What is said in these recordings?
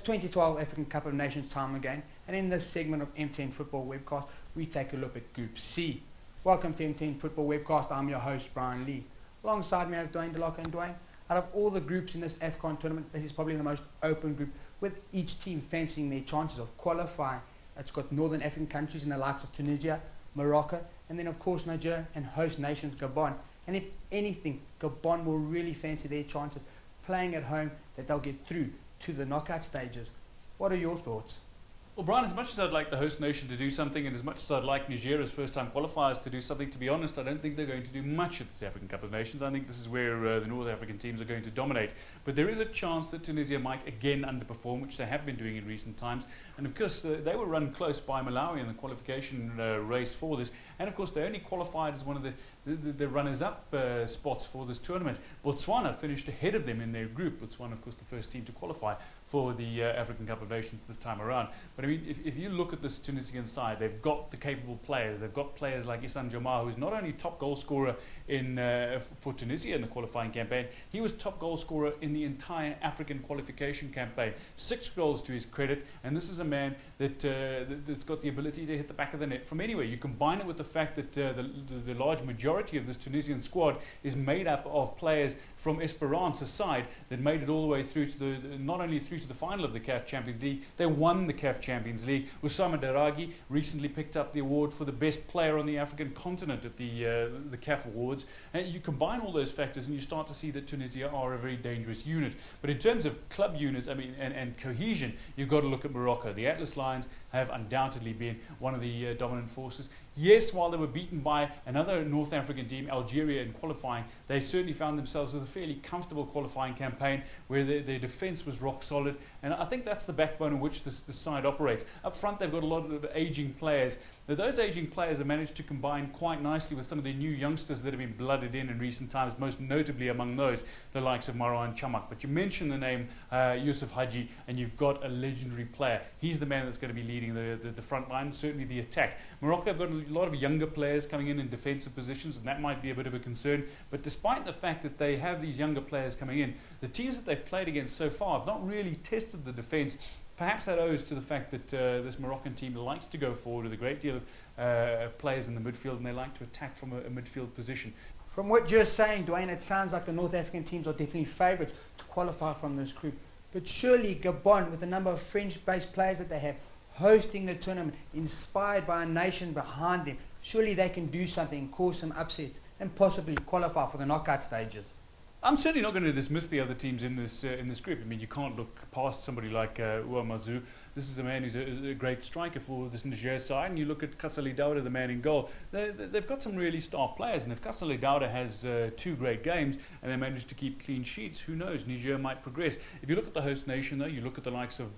it's 2012 African Cup of Nations time again, and in this segment of MTN Football Webcast, we take a look at Group C. Welcome to MTN Football Webcast. I'm your host, Brian Lee. Alongside me, I have Dwayne DeLocke. And Dwayne, out of all the groups in this AFCON tournament, this is probably the most open group, with each team fancying their chances of qualifying. It's got Northern African countries in the likes of Tunisia, Morocco, and then of course Niger, and host nations Gabon. And if anything, Gabon will really fancy their chances playing at home, that they'll get through to the knockout stages. What are your thoughts? Well, Brian, as much as I'd like the host nation to do something, and as much as I'd like Niger as first-time qualifiers to do something, to be honest, I don't think they're going to do much at this African Cup of Nations. I think this is where the North African teams are going to dominate. But there is a chance that Tunisia might again underperform, which they have been doing in recent times. And of course, they were run close by Malawi in the qualification race for this. And of course, they only qualified as one of the runners-up spots for this tournament. Botswana finished ahead of them in their group. Botswana, of course, the first team to qualify for the African Cup of Nations this time around. But I mean, if you look at this Tunisian side, they've got the capable players. They've got players like Issam Jamar, who's not only top goal scorer for Tunisia in the qualifying campaign, he was top goal scorer in the entire African qualification campaign. 6 goals to his credit, and this is a man that's got the ability to hit the back of the net from anywhere. You combine it with the fact that the large majority of this Tunisian squad is made up of players from Esperance's side that made it all the way through to not only through to the final of the CAF Champions League, they won the CAF Champions League. Oussama Daragi recently picked up the award for the best player on the African continent at the CAF Awards. And you combine all those factors and you start to see that Tunisia are a very dangerous unit. But in terms of club units, I mean, and cohesion, you've got to look at Morocco. The Atlas Lions have undoubtedly been one of the dominant forces. Yes, while they were beaten by another North African team, Algeria, in qualifying, they certainly found themselves with a fairly comfortable qualifying campaign where their defence was rock solid. And I think that's the backbone on which this side operates. Up front, they've got a lot of ageing players. Now, those ageing players have managed to combine quite nicely with some of the new youngsters that have been blooded in recent times, most notably among those, the likes of Marwan Chamakh. But you mentioned the name Yusuf Hadji, and you've got a legendary player. He's the man that's going to be leading the front line, certainly the attack. Morocco have got a lot of younger players coming in defensive positions, and that might be a bit of a concern. But despite the fact that they have these younger players coming in, the teams that they've played against so far have not really tested the defence. Perhaps that owes to the fact that this Moroccan team likes to go forward with a great deal of players in the midfield, and they like to attack from a midfield position. From what you're saying, Dwayne, it sounds like the North African teams are definitely favourites to qualify from this group. But surely Gabon, with the number of French-based players that they have, hosting the tournament, inspired by a nation behind them, surely they can do something and cause some upsets and possibly qualify for the knockout stages. I'm certainly not going to dismiss the other teams in this group. I mean, you can't look past somebody like Ouamazou. This is a man who's a great striker for this Niger side. And you look at Kasali Dauda, the man in goal. They've got some really star players. And if Kasali Dauda has 2 great games and they manage to keep clean sheets, who knows? Niger might progress. If you look at the host nation, though, you look at the likes of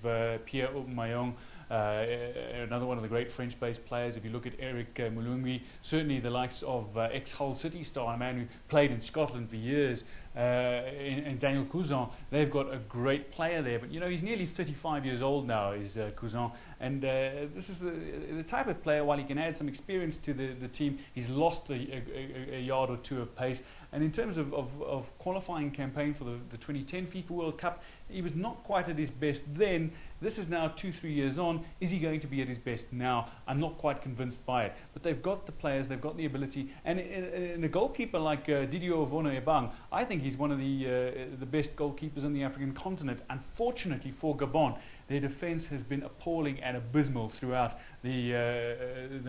Pierre Aubameyang, another one of the great French-based players. If you look at Eric Mulungi, certainly the likes of ex-Hull City star, a man who played in Scotland for years, and Daniel Cousin, they've got a great player there. But, you know, he's nearly 35 years old now, is Cousin. And this is the type of player, while he can add some experience to the team, he's lost a yard or two of pace. And in terms of qualifying campaign for the 2010 FIFA World Cup, he was not quite at his best then. This is now 2-3 years on. Is he going to be at his best now? I'm not quite convinced by it. But they've got the players, they've got the ability. And in a goalkeeper like Didier Ovono-Ebang, I think he's one of the best goalkeepers on the African continent. Unfortunately for Gabon, their defence has been appalling and abysmal throughout the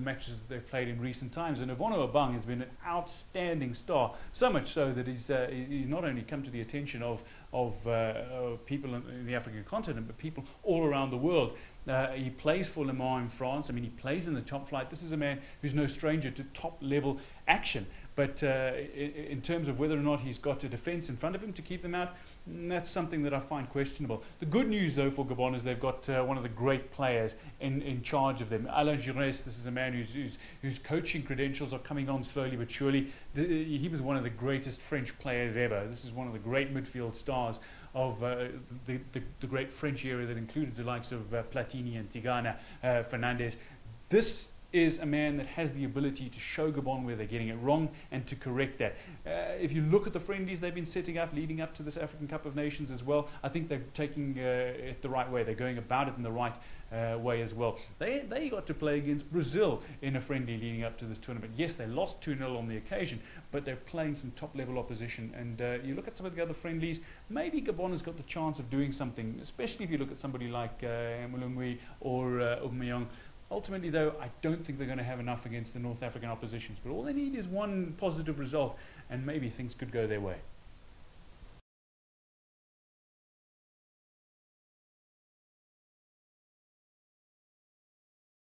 matches that they've played in recent times. And Ovono-Ebang has been an outstanding star, so much so that he's not only come to the attention of people in the African continent, but people all around the world. He plays for Le Mans in France. I mean, he plays in the top flight. This is a man who's no stranger to top-level action. But in terms of whether or not he's got a defence in front of him to keep them out, that's something that I find questionable. The good news, though, for Gabon is they've got one of the great players in charge of them. Alain Giresse, this is a man whose coaching credentials are coming on slowly but surely. He was one of the greatest French players ever. This is one of the great midfield stars of the great French era that included the likes of Platini and Tigana, Fernandes. This is a man that has the ability to show Gabon where they're getting it wrong and to correct that. If you look at the friendlies they've been setting up leading up to this African Cup of Nations as well, I think they're taking it the right way. They're going about it in the right way as well. They got to play against Brazil in a friendly leading up to this tournament. Yes, they lost 2-0 on the occasion, but they're playing some top-level opposition. And you look at some of the other friendlies, maybe Gabon has got the chance of doing something, especially if you look at somebody like Mulungwe or Aubameyang. Ultimately, though, I don't think they're going to have enough against the North African oppositions. But all they need is one positive result, and maybe things could go their way.